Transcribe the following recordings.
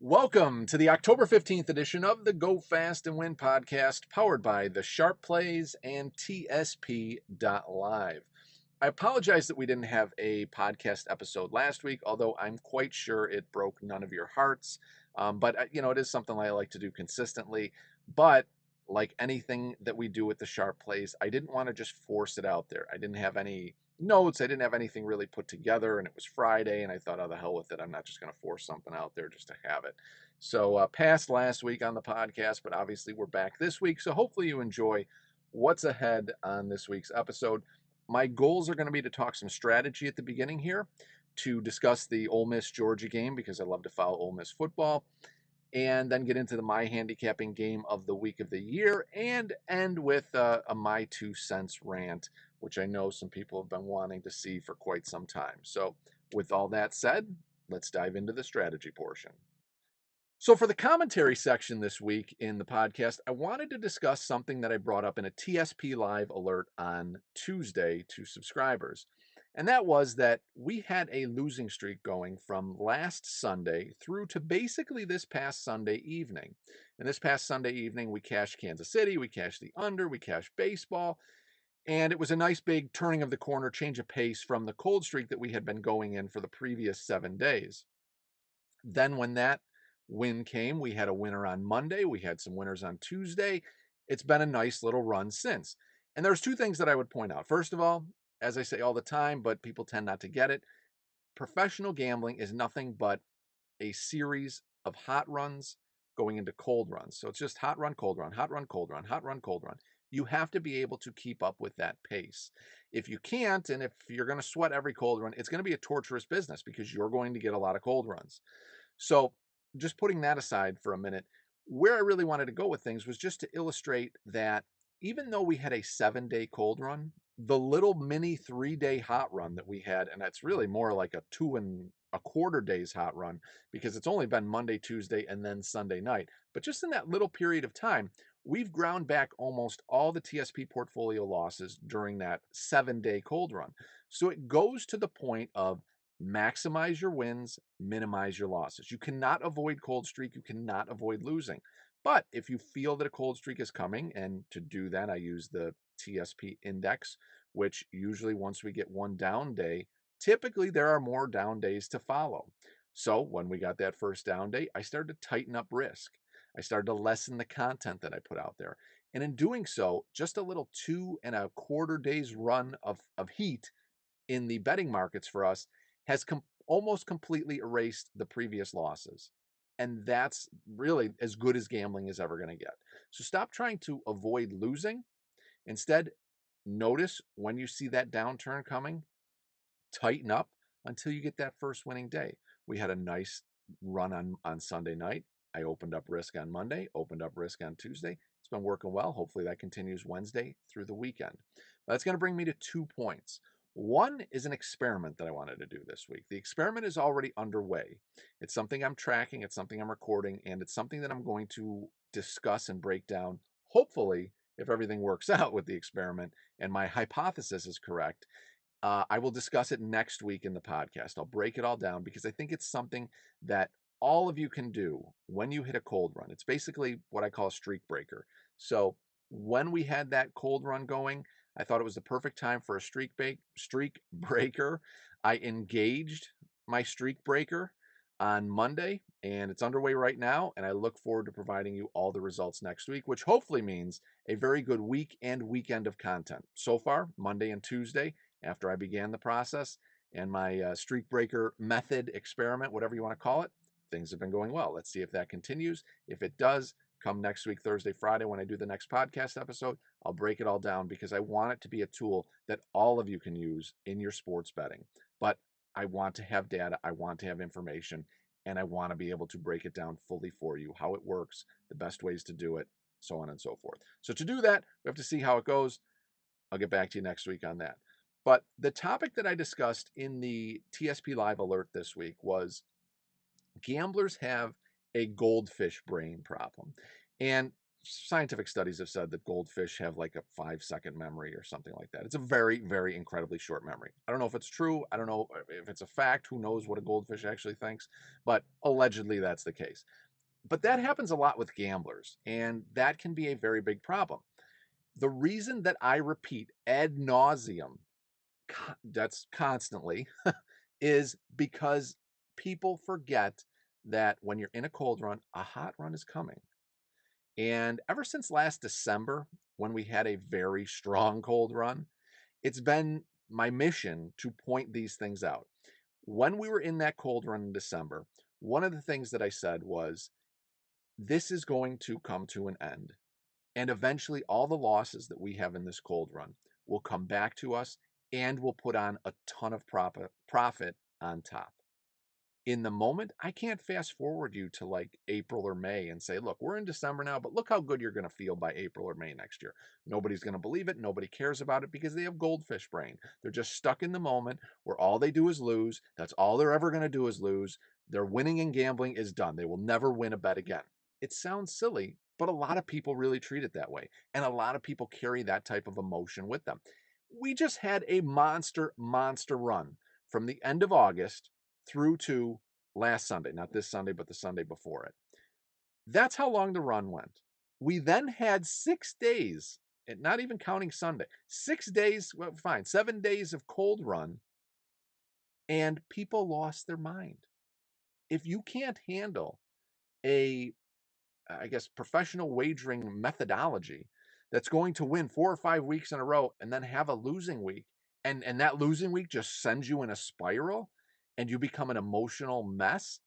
Welcome to the October 15th edition of the Go Fast and Win podcast, powered by the Sharp Plays and TSP.live. I apologize that we didn't have a podcast episode last week, although I'm quite sure it broke none of your hearts. But it is something I like to do consistently. But like anything that we do with the Sharp Plays, I didn't want to just force it out there. I didn't have any notes. I didn't have anything really put together, and it was Friday, and I thought, oh, the hell with it. I'm not just going to force something out there just to have it. So passed last week on the podcast, but obviously we're back this week. So hopefully you enjoy what's ahead on this week's episode. My goals are going to be to talk some strategy at the beginning here, to discuss the Ole Miss Georgia game because I love to follow Ole Miss football, and then get into the My Handicapping Game of the week of the year, and end with a My 2 cents rant, which I know some people have been wanting to see for quite some time. So with all that said, let's dive into the strategy portion. So, for the commentary section this week in the podcast, I wanted to discuss something that I brought up in a TSP Live alert on Tuesday to subscribers. And that was that we had a losing streak going from last Sunday through to basically this past Sunday evening. And this past Sunday evening, we cashed Kansas City, we cashed the under, we cashed baseball. And it was a nice big turning of the corner, change of pace from the cold streak that we had been going in for the previous 7 days. Then, when that win came, we had a winner on Monday. We had some winners on Tuesday. It's been a nice little run since. And there's two things that I would point out. First of all, as I say all the time, but people tend not to get it, professional gambling is nothing but a series of hot runs going into cold runs. So it's just hot run, cold run, hot run, cold run, hot run, cold run. You have to be able to keep up with that pace. If you can't, and if you're going to sweat every cold run, it's going to be a torturous business because you're going to get a lot of cold runs. So, just putting that aside for a minute, where I really wanted to go with things was just to illustrate that even though we had a 7-day cold run, the little mini 3-day hot run that we had, and that's really more like a 2.25 days hot run because it's only been Monday, Tuesday, and then Sunday night. But just in that little period of time, we've ground back almost all the TSP portfolio losses during that 7-day cold run. So it goes to the point of maximize your wins, minimize your losses. You cannot avoid cold streak. You cannot avoid losing. But if you feel that a cold streak is coming, and to do that, I use the TSP index, which usually once we get one down day, typically there are more down days to follow. So when we got that first down day, I started to tighten up risk. I started to lessen the content that I put out there. And in doing so, just a little 2.25 days run of heat in the betting markets for us has almost completely erased the previous losses. And that's really as good as gambling is ever going to get. So stop trying to avoid losing. Instead, notice when you see that downturn coming, tighten up until you get that first winning day. We had a nice run on Sunday night. I opened up risk on Monday, opened up risk on Tuesday. It's been working well. Hopefully that continues Wednesday through the weekend. That's going to bring me to 2 points. One is an experiment that I wanted to do this week. The experiment is already underway. It's something I'm tracking, it's something I'm recording, and it's something that I'm going to discuss and break down, hopefully, if everything works out with the experiment and my hypothesis is correct. I will discuss it next week in the podcast. I'll break it all down because I think it's something that all of you can do when you hit a cold run. It's basically what I call a streak breaker. So when we had that cold run going, I thought it was the perfect time for a streak breaker. I engaged my streak breaker on Monday, and it's underway right now. And I look forward to providing you all the results next week, which hopefully means a very good week and weekend of content. So far, Monday and Tuesday, after I began the process and my streak breaker method experiment, whatever you want to call it, things have been going well. Let's see if that continues. If it does, come next week, Thursday, Friday, when I do the next podcast episode, I'll break it all down because I want it to be a tool that all of you can use in your sports betting. But I want to have data, I want to have information, and I want to be able to break it down fully for you, how it works, the best ways to do it, so on and so forth. So to do that, we have to see how it goes. I'll get back to you next week on that. But the topic that I discussed in the TSP Live alert this week was gamblers have a goldfish brain problem. And scientific studies have said that goldfish have like a 5-second memory or something like that. It's a very, very incredibly short memory. I don't know if it's true. I don't know if it's a fact. Who knows what a goldfish actually thinks? But allegedly that's the case. But that happens a lot with gamblers, and that can be a very big problem. The reason that I repeat ad nauseum, that's constantly, is because people forget that when you're in a cold run, a hot run is coming. And ever since last December, when we had a very strong cold run, it's been my mission to point these things out. When we were in that cold run in December, one of the things that I said was, this is going to come to an end. And eventually, all the losses that we have in this cold run will come back to us and we'll put on a ton of profit on top. In the moment, I can't fast forward you to like April or May and say, look, we're in December now, but look how good you're going to feel by April or May next year. Nobody's going to believe it. Nobody cares about it because they have goldfish brain. They're just stuck in the moment where all they do is lose. That's all they're ever going to do is lose. Their winning and gambling is done. They will never win a bet again. It sounds silly, but a lot of people really treat it that way. And a lot of people carry that type of emotion with them. We just had a monster run from the end of August through to last Sunday, not this Sunday, but the Sunday before it. That's how long the run went. We then had 6 days, not even counting Sunday, 6 days, well, fine, 7 days of cold run, and people lost their mind. If you can't handle a, I guess, professional wagering methodology that's going to win 4 or 5 weeks in a row and then have a losing week, and that losing week just sends you in a spiral and you become an emotional mess,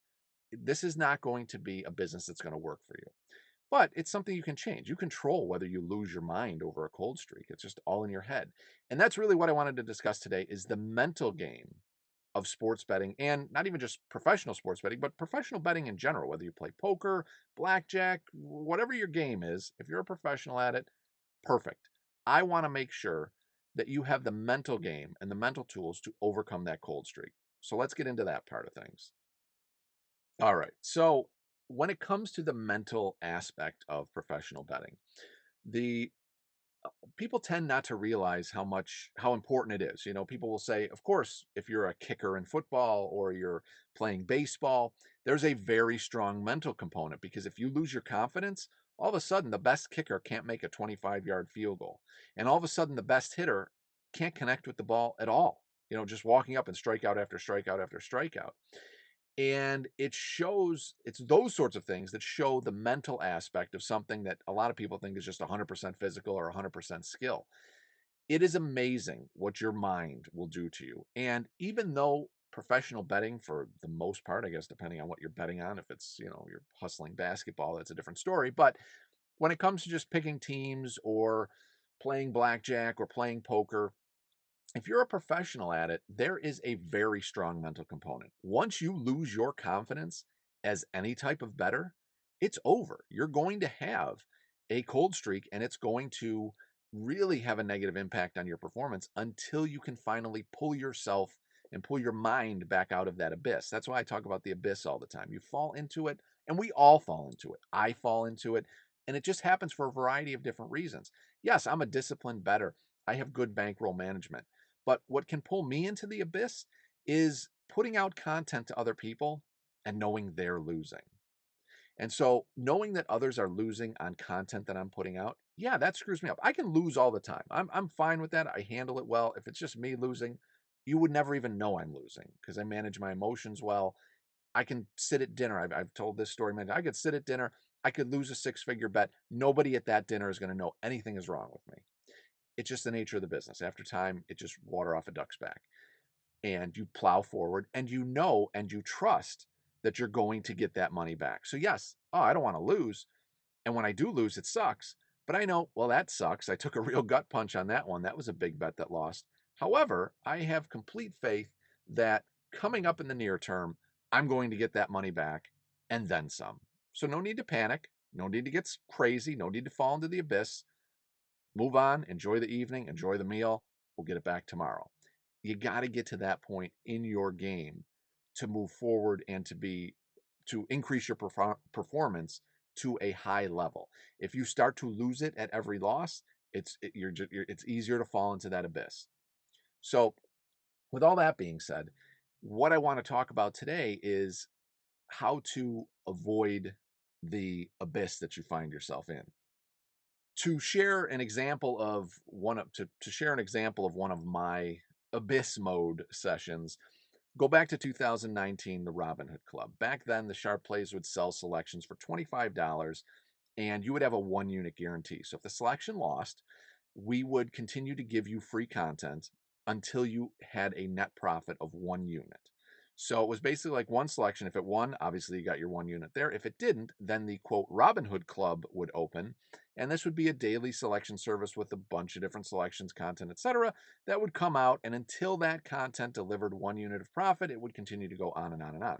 this is not going to be a business that's going to work for you. But it's something you can change. You control whether you lose your mind over a cold streak. It's just all in your head. And that's really what I wanted to discuss today is the mental game of sports betting, and not even just professional sports betting, but professional betting in general, whether you play poker, blackjack, whatever your game is, if you're a professional at it, perfect. I want to make sure that you have the mental game and the mental tools to overcome that cold streak. So let's get into that part of things. All right. So when it comes to the mental aspect of professional betting, the people tend not to realize how important it is. You know, people will say, of course, if you're a kicker in football or you're playing baseball, there's a very strong mental component because if you lose your confidence, all of a sudden the best kicker can't make a 25-yard field goal. And all of a sudden the best hitter can't connect with the ball at all. You know, just walking up and strikeout after strikeout after strikeout. And it's those sorts of things that show the mental aspect of something that a lot of people think is just 100% physical or 100% skill. It is amazing what your mind will do to you. And even though professional betting, for the most part, I guess, depending on what you're betting on, if it's, you're hustling basketball, that's a different story. But when it comes to just picking teams or playing blackjack or playing poker, if you're a professional at it, there is a very strong mental component. Once you lose your confidence as any type of bettor, it's over. You're going to have a cold streak and it's going to really have a negative impact on your performance until you can finally pull yourself and pull your mind back out of that abyss. That's why I talk about the abyss all the time. You fall into it, and we all fall into it. I fall into it, and it just happens for a variety of different reasons. Yes, I'm a disciplined bettor. I have good bankroll management. But what can pull me into the abyss is putting out content to other people and knowing they're losing. And so knowing that others are losing on content that I'm putting out, yeah, that screws me up. I can lose all the time. I'm fine with that. I handle it well. If it's just me losing, you would never even know I'm losing because I manage my emotions well. I can sit at dinner. I've told this story many times. I could sit at dinner. I could lose a six-figure bet. Nobody at that dinner is going to know anything is wrong with me. It's just the nature of the business. After time, it just water off a duck's back. And you plow forward and you know and you trust that you're going to get that money back. So yes, oh, I don't want to lose. And when I do lose, it sucks. But I know, well, that sucks. I took a real gut punch on that one. That was a big bet that lost. However, I have complete faith that coming up in the near term, I'm going to get that money back and then some. So no need to panic. No need to get crazy. No need to fall into the abyss. Move on, enjoy the evening, enjoy the meal. We'll get it back tomorrow. You got to get to that point in your game to move forward and to increase your performance to a high level. If you start to lose it at every loss, it's easier to fall into that abyss. So, with all that being said, what I want to talk about today is how to avoid the abyss that you find yourself in. To share an example of to share an example of one of my abyss mode sessions, go back to 2019, the Robinhood Club. Back then, the sharp plays would sell selections for $25, and you would have a 1 unit guarantee. So if the selection lost, we would continue to give you free content until you had a net profit of 1 unit. So it was basically like one selection. If it won, obviously you got your 1 unit there. If it didn't, then the quote Robinhood Club would open, and this would be a daily selection service with a bunch of different selections, content, etc., that would come out. And until that content delivered 1 unit of profit, it would continue to go on and on and on.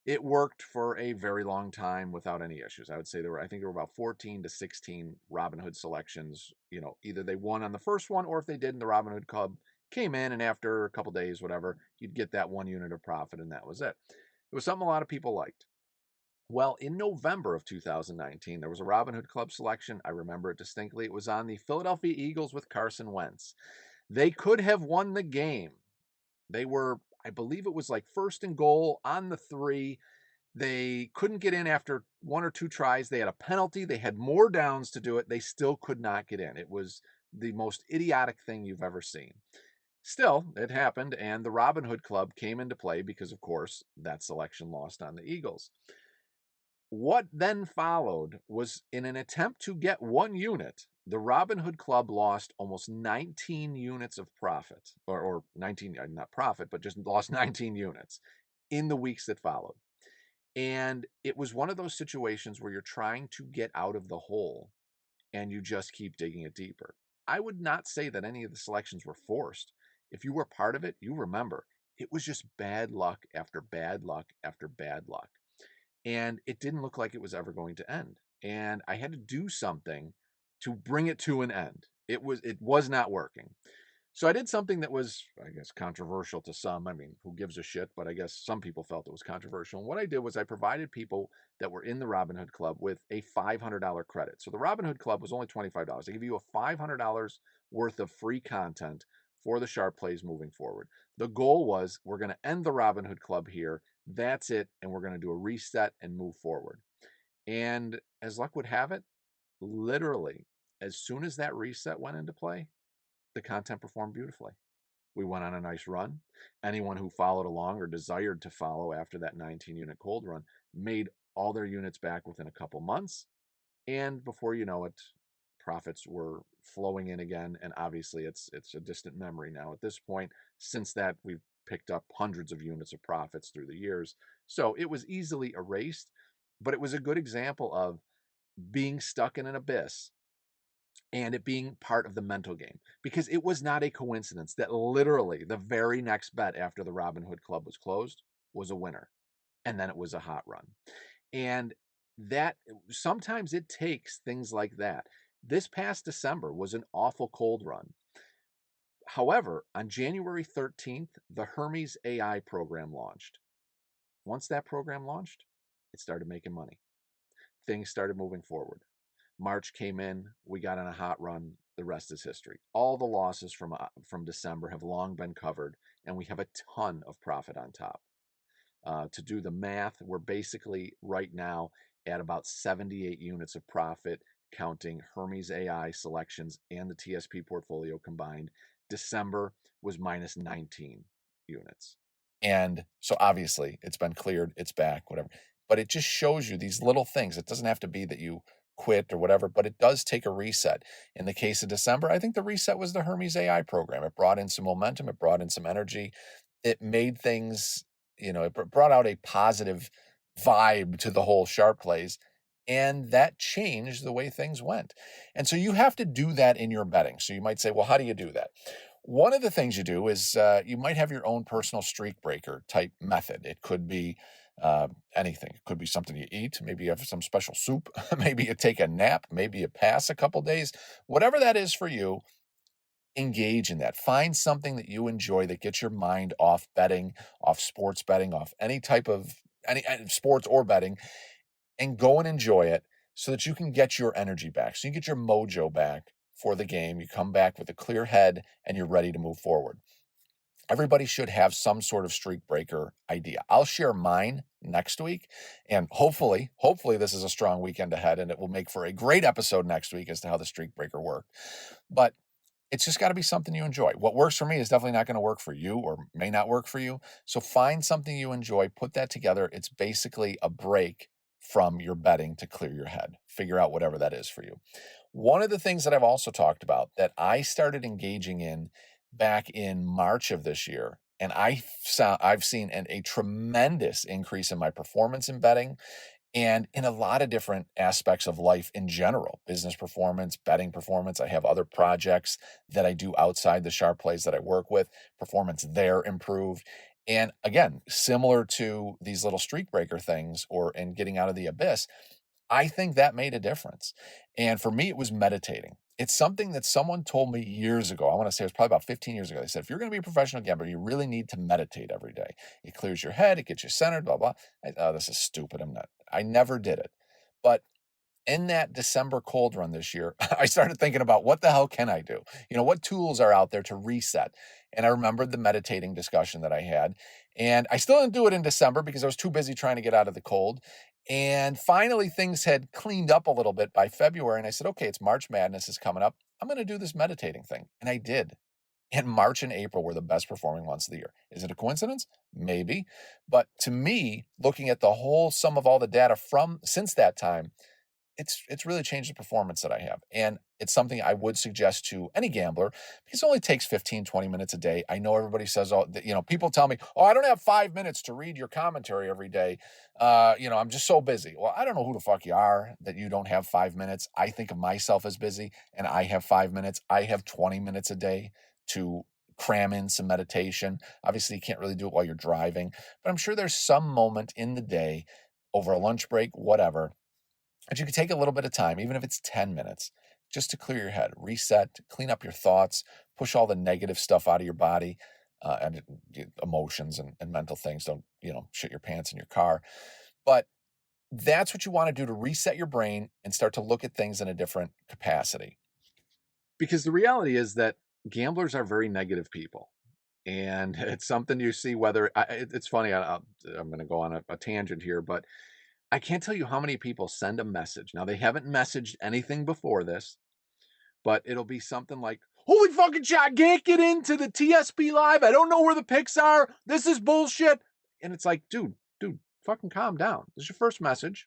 It worked for a very long time without any issues. I would say I think there were about 14 to 16 Robinhood selections. Either they won on the first one, or if they didn't, the Robinhood Club came in, and after a couple days, whatever, you'd get that 1 unit of profit, and that was it. It was something a lot of people liked. Well, in November of 2019, there was a Robinhood Club selection. I remember it distinctly. It was on the Philadelphia Eagles with Carson Wentz. They could have won the game. They were, I believe it was like first and goal on the 3. They couldn't get in after 1 or 2 tries. They had a penalty. They had more downs to do it. They still could not get in. It was the most idiotic thing you've ever seen. Still, it happened, and the Robinhood Club came into play because, of course, that selection lost on the Eagles. What then followed was, in an attempt to get 1 unit, the Robinhood Club lost almost 19 units of profit, or 19, not profit, but just lost 19 units in the weeks that followed. And it was one of those situations where you're trying to get out of the hole and you just keep digging it deeper. I would not say that any of the selections were forced. If you were part of it, you remember it was just bad luck after bad luck after bad luck. And it didn't look like it was ever going to end. And I had to do something to bring it to an end. It was not working. So I did something that was, I guess, controversial to some. I mean, who gives a shit? But I guess some people felt it was controversial. And what I did was I provided people that were in the Robinhood Club with a $500 credit. So the Robinhood Club was only $25. I give you a $500 worth of free content for the sharp plays moving forward. The goal was, we're going to end the Robinhood Club here. That's it. And we're going to do a reset and move forward. And as luck would have it, literally, as soon as that reset went into play, the content performed beautifully. We went on a nice run. Anyone who followed along or desired to follow after that 19-unit cold run made all their units back within a couple months. And before you know it, profits were flowing in again. And obviously, it's a distant memory now at this point. Since that, we've picked up hundreds of units of profits through the years. So it was easily erased, but it was a good example of being stuck in an abyss and it being part of the mental game, because it was not a coincidence that literally the very next bet after the Robinhood Club was closed was a winner, and then it was a hot run. And that sometimes it takes things like that. This past December was an awful cold run. However, on January 13th, the Hermes AI program launched. Once that program launched, it started making money. Things started moving forward. March came in, we got on a hot run. The rest is history. All the losses from December have long been covered, and we have a ton of profit on top. To do the math, we're basically right now at about 78 units of profit, counting Hermes AI selections and the TSP portfolio combined. December was minus 19 units. And so obviously it's been cleared, it's back, whatever. But it just shows you these little things. It doesn't have to be that you quit or whatever, but it does take a reset. In the case of December, I think the reset was the Hermes AI program. It brought in some momentum, it brought in some energy. It made things, it brought out a positive vibe to the whole sharp plays. And that changed the way things went. And so you have to do that in your betting. So you might say, well, how do you do that? One of the things you do is you might have your own personal streak breaker type method. It could be anything. It could be something you eat. Maybe you have some special soup. Maybe you take a nap. Maybe you pass a couple days. Whatever that is for you, engage in that. Find something that you enjoy that gets your mind off betting, off sports betting, off any type of any sports or betting, and go and enjoy it so that you can get your energy back, so you get your mojo back for the game. You come back with a clear head and you're ready to move forward. Everybody should have some sort of streak breaker idea. I'll share mine next week, and hopefully this is a strong weekend ahead and it will make for a great episode next week as to how the streak breaker worked. But it's just got to be something you enjoy. What works for me is definitely not going to work for you or may not work for you. So find something you enjoy, put that together. It's basically a break from your betting to clear your head. Figure out whatever that is for you. One of the things that I've also talked about that I started engaging in back in March of this year, and I've seen a tremendous increase in my performance in betting and in a lot of different aspects of life in general, business performance, betting performance. I have other projects that I do outside the sharp plays that I work with, performance there improved. And again, similar to these little streak breaker things or in getting out of the abyss, I think that made a difference. And for me, it was meditating. It's something that someone told me years ago. I want to say it was probably about 15 years ago. They said, if you're going to be a professional gambler, you really need to meditate every day. It clears your head, it gets you centered, blah, blah. Oh, this is stupid. I never did it. But in that December cold run this year, I started thinking about what the hell can I do? What tools are out there to reset? And I remembered the meditating discussion that I had. And I still didn't do it in December because I was too busy trying to get out of the cold. And finally, things had cleaned up a little bit by February. And I said, okay, it's March Madness is coming up. I'm going to do this meditating thing. And I did. And March and April were the best performing months of the year. Is it a coincidence? Maybe. But to me, looking at the whole sum of all the data from since that time, it's really changed the performance that I have. And it's something I would suggest to any gambler because it only takes 15, 20 minutes a day. I know everybody says, oh, people tell me, oh, I don't have 5 minutes to read your commentary every day. I'm just so busy. Well, I don't know who the fuck you are that you don't have 5 minutes. I think of myself as busy and I have 5 minutes. I have 20 minutes a day to cram in some meditation. Obviously, you can't really do it while you're driving, but I'm sure there's some moment in the day over a lunch break, whatever, but you can take a little bit of time, even if it's 10 minutes, just to clear your head, reset, clean up your thoughts, push all the negative stuff out of your body, and emotions and mental things. Don't, shit your pants in your car. But that's what you want to do to reset your brain and start to look at things in a different capacity. Because the reality is that gamblers are very negative people. And it's something you see whether it's funny. I'm going to go on a tangent here, but I can't tell you how many people send a message. Now, they haven't messaged anything before this, but it'll be something like, holy fucking shit, I can't get into the TSP live. I don't know where the picks are. This is bullshit. And it's like, dude, fucking calm down. This is your first message.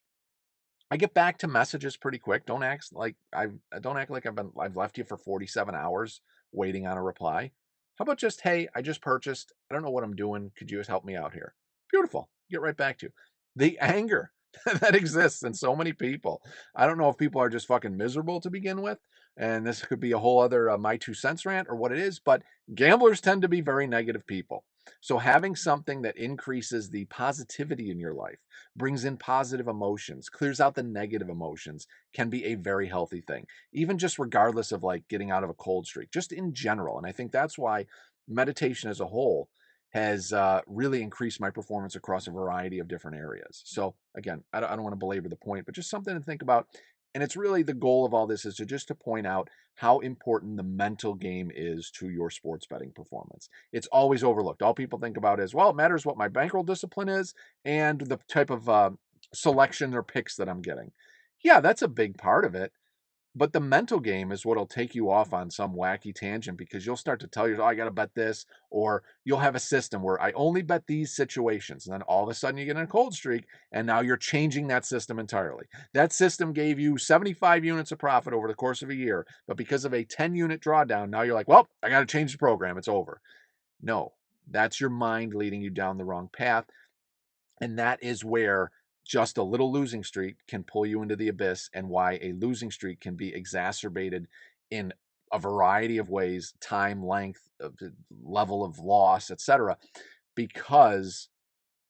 I get back to messages pretty quick. Don't act like I've left you for 47 hours waiting on a reply. How about just, hey, I just purchased. I don't know what I'm doing. Could you just help me out here? Beautiful. Get right back to you. The anger that exists in so many people. I don't know if people are just fucking miserable to begin with, and this could be a whole other my 2 cents rant or what it is, but gamblers tend to be very negative people. So having something that increases the positivity in your life, brings in positive emotions, clears out the negative emotions, can be a very healthy thing, even just regardless of like getting out of a cold streak, just in general. And I think that's why meditation as a whole has really increased my performance across a variety of different areas. So again, I don't want to belabor the point, but just something to think about. And it's really the goal of all this is to point out how important the mental game is to your sports betting performance. It's always overlooked. All people think about is, well, it matters what my bankroll discipline is and the type of selection or picks that I'm getting. Yeah, that's a big part of it. But the mental game is what'll take you off on some wacky tangent because you'll start to tell yourself, oh, I got to bet this, or you'll have a system where I only bet these situations. And then all of a sudden you get in a cold streak and now you're changing that system entirely. That system gave you 75 units of profit over the course of a year. But because of a 10-unit drawdown, now you're like, well, I got to change the program. It's over. No, that's your mind leading you down the wrong path. And that is where just a little losing streak can pull you into the abyss, and why a losing streak can be exacerbated in a variety of ways, time, length, level of loss, etc., because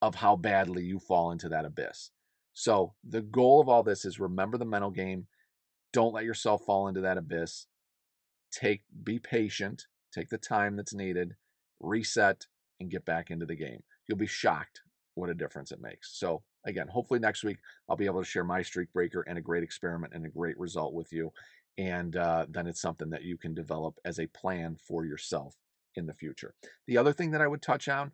of how badly you fall into that abyss. So the goal of all this is remember the mental game. Don't let yourself fall into that abyss. Be patient, take the time that's needed, reset, and get back into the game. You'll be shocked what a difference it makes. So again, hopefully next week I'll be able to share my streak breaker and a great experiment and a great result with you. And then it's something that you can develop as a plan for yourself in the future. The other thing that I would touch on,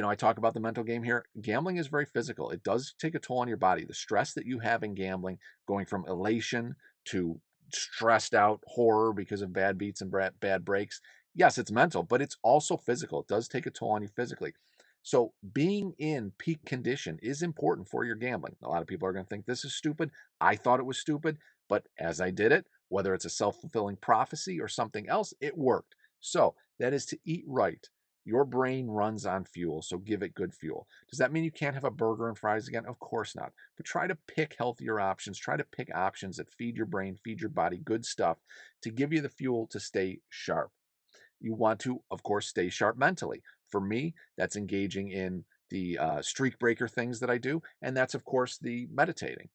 I talk about the mental game here. Gambling is very physical. It does take a toll on your body. The stress that you have in gambling, going from elation to stressed out horror because of bad beats and bad breaks. Yes, it's mental, but it's also physical. It does take a toll on you physically. So being in peak condition is important for your gambling. A lot of people are going to think this is stupid. I thought it was stupid, but as I did it, whether it's a self-fulfilling prophecy or something else, it worked. So that is to eat right. Your brain runs on fuel, so give it good fuel. Does that mean you can't have a burger and fries again? Of course not. But try to pick healthier options. Try to pick options that feed your brain, feed your body good stuff to give you the fuel to stay sharp. You want to, of course, stay sharp mentally. For me, that's engaging in the streak breaker things that I do. And that's, of course, the meditating.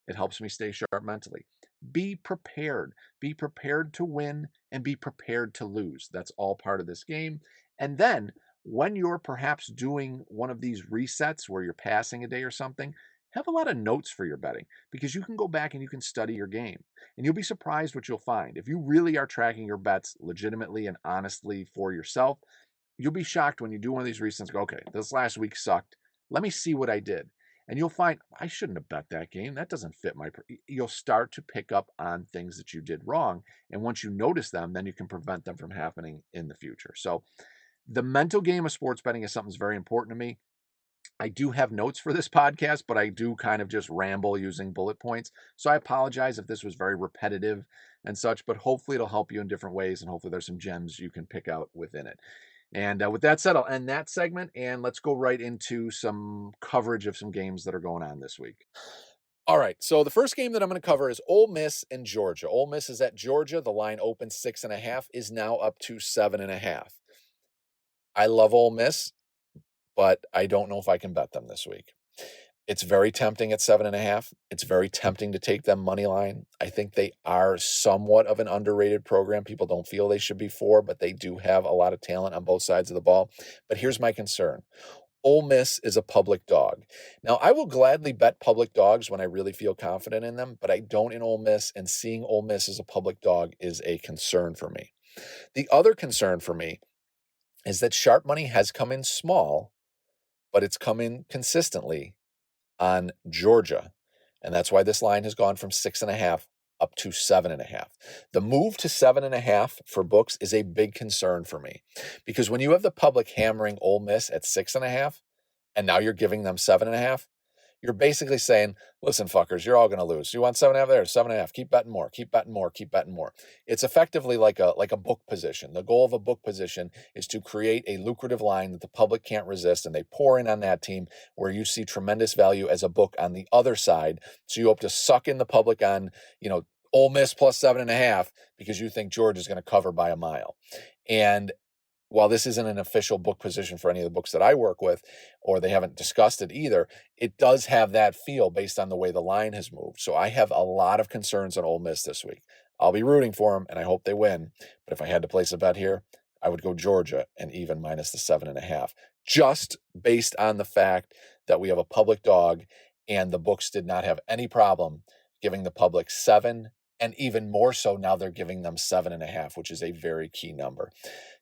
It helps me stay sharp mentally. Be prepared. Be prepared to win and be prepared to lose. That's all part of this game. And then when you're perhaps doing one of these resets where you're passing a day or something, have a lot of notes for your betting because you can go back and you can study your game. And you'll be surprised what you'll find. If you really are tracking your bets legitimately and honestly for yourself, you'll be shocked when you do one of these resets. Go, okay, this last week sucked. Let me see what I did. And you'll find, I shouldn't have bet that game. That doesn't fit my. You'll start to pick up on things that you did wrong. And once you notice them, then you can prevent them from happening in the future. So the mental game of sports betting is something that's very important to me. I do have notes for this podcast, but I do kind of just ramble using bullet points. So I apologize if this was very repetitive and such, but hopefully it'll help you in different ways. And hopefully there's some gems you can pick out within it. And with that said, I'll end that segment and let's go right into some coverage of some games that are going on this week. All right. So the first game that I'm going to cover is Ole Miss and Georgia. Ole Miss is at Georgia. The line opened 6.5, is now up to 7.5. I love Ole Miss, but I don't know if I can bet them this week. It's very tempting at 7.5. It's very tempting to take them money line. I think they are somewhat of an underrated program. People don't feel they should be for, but they do have a lot of talent on both sides of the ball. But here's my concern. Ole Miss is a public dog. Now, I will gladly bet public dogs when I really feel confident in them, but I don't in Ole Miss, and seeing Ole Miss as a public dog is a concern for me. The other concern for me is that sharp money has come in small, but it's come in consistently on Georgia. And that's why this line has gone from 6.5 up to 7.5. The move to 7.5 for books is a big concern for me because when you have the public hammering Ole Miss at 6.5 and now you're giving them 7.5, you're basically saying, listen, fuckers, you're all going to lose. You want 7.5 there, 7.5. Keep betting more, keep betting more, keep betting more. It's effectively like a book position. The goal of a book position is to create a lucrative line that the public can't resist, and they pour in on that team where you see tremendous value as a book on the other side. So you hope to suck in the public on, Ole Miss plus 7.5 because you think Georgia is going to cover by a mile. And while this isn't an official book position for any of the books that I work with, or they haven't discussed it either, it does have that feel based on the way the line has moved. So I have a lot of concerns on Ole Miss this week. I'll be rooting for them, and I hope they win. But if I had to place a bet here, I would go Georgia and even minus the 7.5, just based on the fact that we have a public dog, and the books did not have any problem giving the public 7, and even more so now they're giving them 7.5, which is a very key number.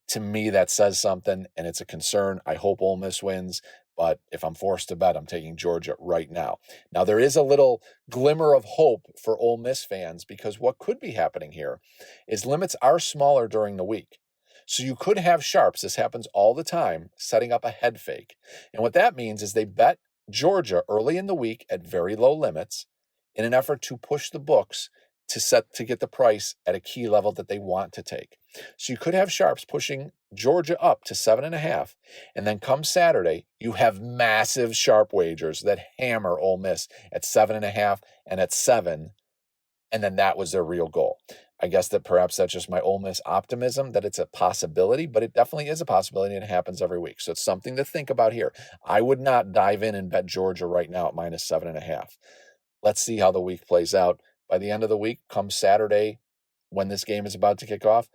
To me, that says something, and it's a concern. I hope Ole Miss wins, but if I'm forced to bet, I'm taking Georgia right now. Now, there is a little glimmer of hope for Ole Miss fans because what could be happening here is limits are smaller during the week. So you could have sharps, this happens all the time, setting up a head fake. And what that means is they bet Georgia early in the week at very low limits in an effort to push the books to get the price at a key level that they want to take. So you could have sharps pushing Georgia up to 7.5. And then come Saturday, you have massive sharp wagers that hammer Ole Miss at 7.5 and at 7. And then that was their real goal. I guess that perhaps that's just my Ole Miss optimism that it's a possibility, but it definitely is a possibility and it happens every week. So it's something to think about here. I would not dive in and bet Georgia right now at minus 7.5. Let's see how the week plays out. By the end of the week, come Saturday, when this game is about to kick off,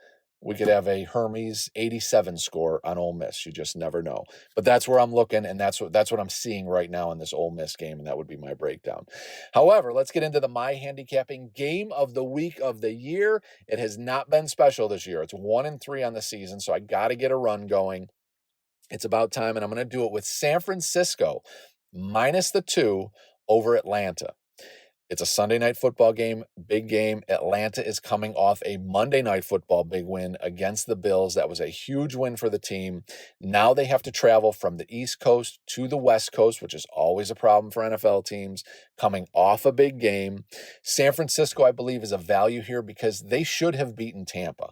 we could have a Hermes 87 score on Ole Miss. You just never know. But that's where I'm looking, and that's what I'm seeing right now in this Ole Miss game, and that would be my breakdown. However, let's get into the My Handicapping Game of the Week of the year. It has not been special this year. It's 1-3 on the season, so I got to get a run going. It's about time, and I'm going to do it with San Francisco minus the 2 over Atlanta. It's a Sunday night football game, big game. Atlanta is coming off a Monday night football big win against the Bills. That was a huge win for the team. Now they have to travel from the East Coast to the West Coast, which is always a problem for NFL teams, coming off a big game. San Francisco, I believe, is a value here because they should have beaten Tampa.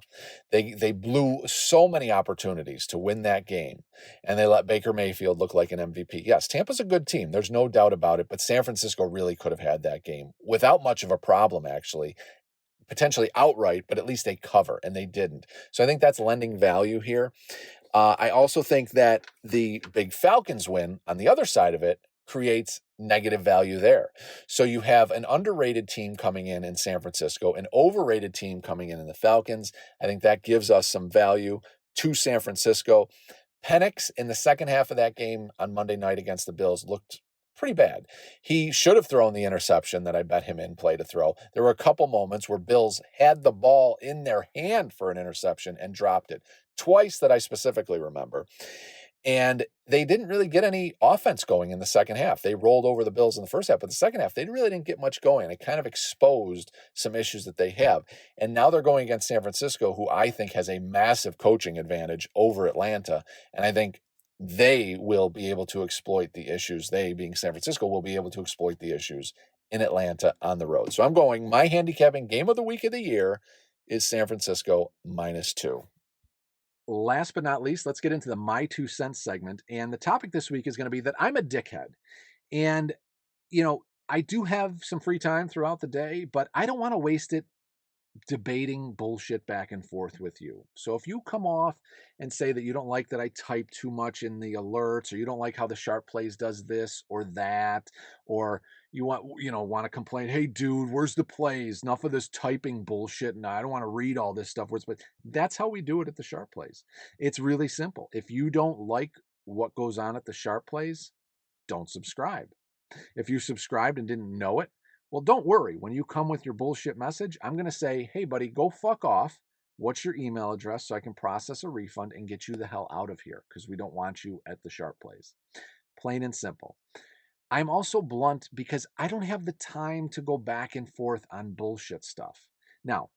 They blew so many opportunities to win that game, and they let Baker Mayfield look like an MVP. Yes, Tampa's a good team. There's no doubt about it, but San Francisco really could have had that game without much of a problem, actually, potentially outright, but at least they cover, and they didn't. So I think that's lending value here. I also think that the big Falcons win on the other side of it creates negative value there. So you have an underrated team coming in San Francisco, an overrated team coming in the Falcons. I think that gives us some value to San Francisco. Penix in the second half of that game on Monday night against the Bills looked pretty bad. He should have thrown the interception that I bet him in play to throw. There were a couple moments where Bills had the ball in their hand for an interception and dropped it. Twice that I specifically remember. And they didn't really get any offense going in the second half. They rolled over the Bills in the first half, but the second half, they really didn't get much going. It kind of exposed some issues that they have. And now they're going against San Francisco, who I think has a massive coaching advantage over Atlanta. And I think they will be able to exploit the issues. They, being San Francisco, will be able to exploit the issues in Atlanta on the road. So I'm going, my handicapping game of the week of the year is San Francisco minus 2. Last but not least, let's get into the My 2 Cents segment. And the topic this week is going to be that I'm a dickhead. And, I do have some free time throughout the day, but I don't want to waste it debating bullshit back and forth with you. So if you come off and say that you don't like that I type too much in the alerts, or you don't like how the Sharp Plays does this or that, or you want to complain, hey dude, where's the plays? Enough of this typing bullshit, and I don't want to read all this stuff. But that's how we do it at the Sharp Plays. It's really simple. If you don't like what goes on at the Sharp Plays, don't subscribe. If you subscribed and didn't know it, well, don't worry. When you come with your bullshit message, I'm going to say, hey, buddy, go fuck off. What's your email address so I can process a refund and get you the hell out of here, because we don't want you at the Sharp Plays. Plain and simple. I'm also blunt because I don't have the time to go back and forth on bullshit stuff. Now,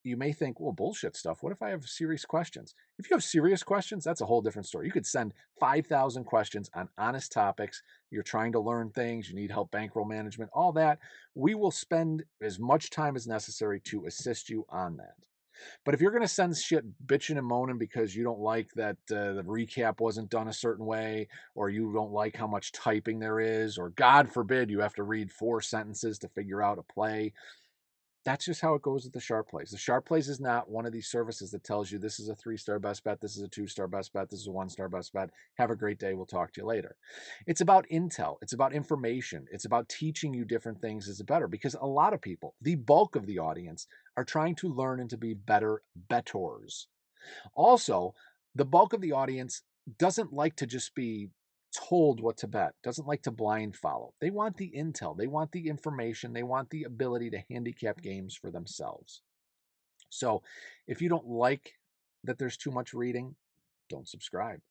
you may think, well, bullshit stuff. What if I have serious questions? If you have serious questions, that's a whole different story. You could send 5,000 questions on honest topics. You're trying to learn things. You need help bankroll management, all that. We will spend as much time as necessary to assist you on that. But if you're going to send shit bitching and moaning because you don't like that the recap wasn't done a certain way, or you don't like how much typing there is, or God forbid you have to read 4 sentences to figure out a play, that's just how it goes with the Sharp Plays. The Sharp Plays is not one of these services that tells you this is a 3-star best bet, this is a 2-star best bet, this is a 1-star best bet. Have a great day. We'll talk to you later. It's about intel. It's about information. It's about teaching you different things as a better, because a lot of people, the bulk of the audience, are trying to learn and to be better bettors. Also, the bulk of the audience doesn't like to just be told what to bet, doesn't like to blind follow. They want the intel, they want the information, they want the ability to handicap games for themselves. So if you don't like that there's too much reading, don't subscribe.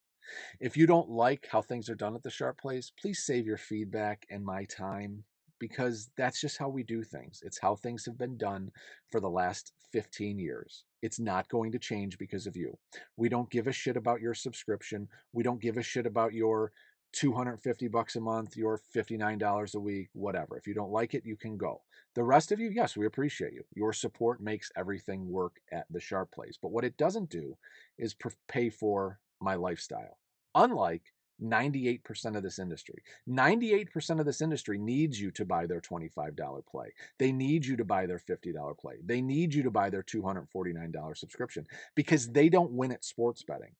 If you don't like how things are done at the Sharp Plays, please save your feedback and my time, because that's just how we do things. It's how things have been done for the last 15 years. It's not going to change because of you. We don't give a shit about your subscription. We don't give a shit about your 250 bucks a month, your $59 a week, whatever. If you don't like it, you can go. The rest of you, yes, we appreciate you. Your support makes everything work at the Sharp Plays. But what it doesn't do is pay for my lifestyle. Unlike 98% of this industry. 98% of this industry needs you to buy their $25 play. They need you to buy their $50 play. They need you to buy their $249 subscription, because they don't win at sports betting.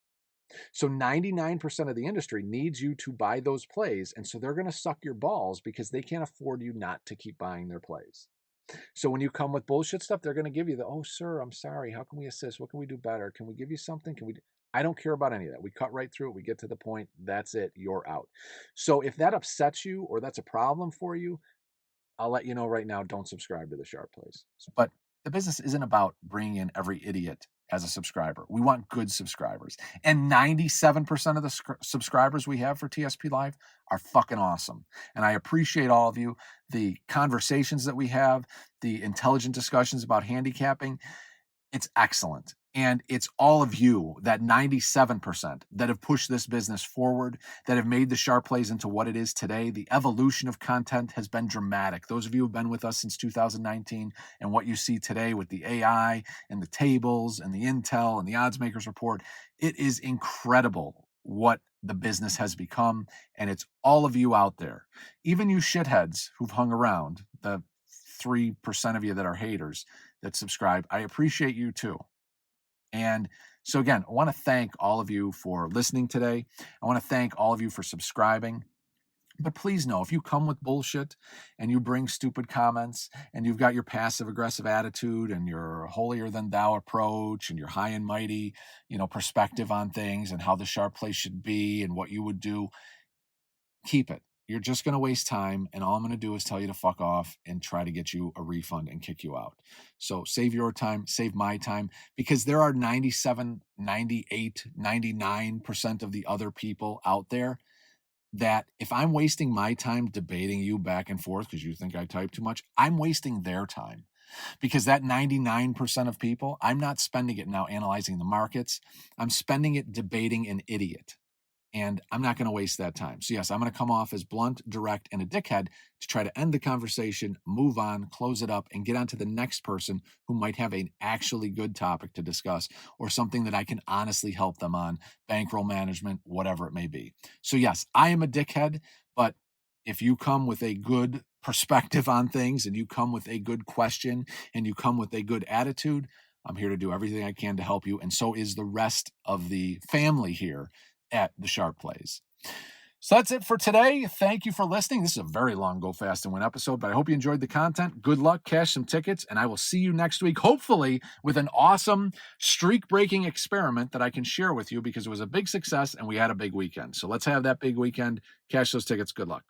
So 99% of the industry needs you to buy those plays, and so they're going to suck your balls because they can't afford you not to keep buying their plays. So when you come with bullshit stuff, they're going to give you the, oh, sir, I'm sorry. How can we assist? What can we do better? Can we give you something? Can we? I don't care about any of that. We cut right through it. We get to the point. That's it. You're out. So if that upsets you or that's a problem for you, I'll let you know right now, don't subscribe to the Sharp Plays. But the business isn't about bringing in every idiot as a subscriber. We want good subscribers. And 97% of the subscribers we have for TSP Live are fucking awesome. And I appreciate all of you, the conversations that we have, the intelligent discussions about handicapping. It's excellent. And it's all of you, that 97% that have pushed this business forward, that have made the Sharp Plays into what it is today. The evolution of content has been dramatic. Those of you who have been with us since 2019 and what you see today with the AI and the tables and the intel and the odds makers report, it is incredible what the business has become. And it's all of you out there, even you shitheads who've hung around, the 3% of you that are haters that subscribe. I appreciate you too. And so, again, I want to thank all of you for listening today. I want to thank all of you for subscribing. But please know, if you come with bullshit and you bring stupid comments and you've got your passive aggressive attitude and your holier than thou approach and your high and mighty, perspective on things and how the Sharp Play should be and what you would do, keep it. You're just going to waste time, and all I'm going to do is tell you to fuck off and try to get you a refund and kick you out. So save your time, save my time, because there are 97, 98, 99% of the other people out there that if I'm wasting my time debating you back and forth because you think I type too much, I'm wasting their time. Because that 99% of people, I'm not spending it now analyzing the markets. I'm spending it debating an idiot. And I'm not going to waste that time. So, yes, I'm going to come off as blunt, direct, and a dickhead to try to end the conversation, move on, close it up, and get on to the next person who might have an actually good topic to discuss or something that I can honestly help them on, bankroll management, whatever it may be. So, yes, I am a dickhead, but if you come with a good perspective on things and you come with a good question and you come with a good attitude, I'm here to do everything I can to help you. And so is the rest of the family here at the Sharp Plays. So that's it for today. Thank you for listening. This is a very long Go Fast and Win episode, but I hope you enjoyed the content. Good luck, cash some tickets, and I will see you next week, hopefully with an awesome streak-breaking experiment that I can share with you because it was a big success and we had a big weekend. So let's have that big weekend. Cash those tickets. Good luck.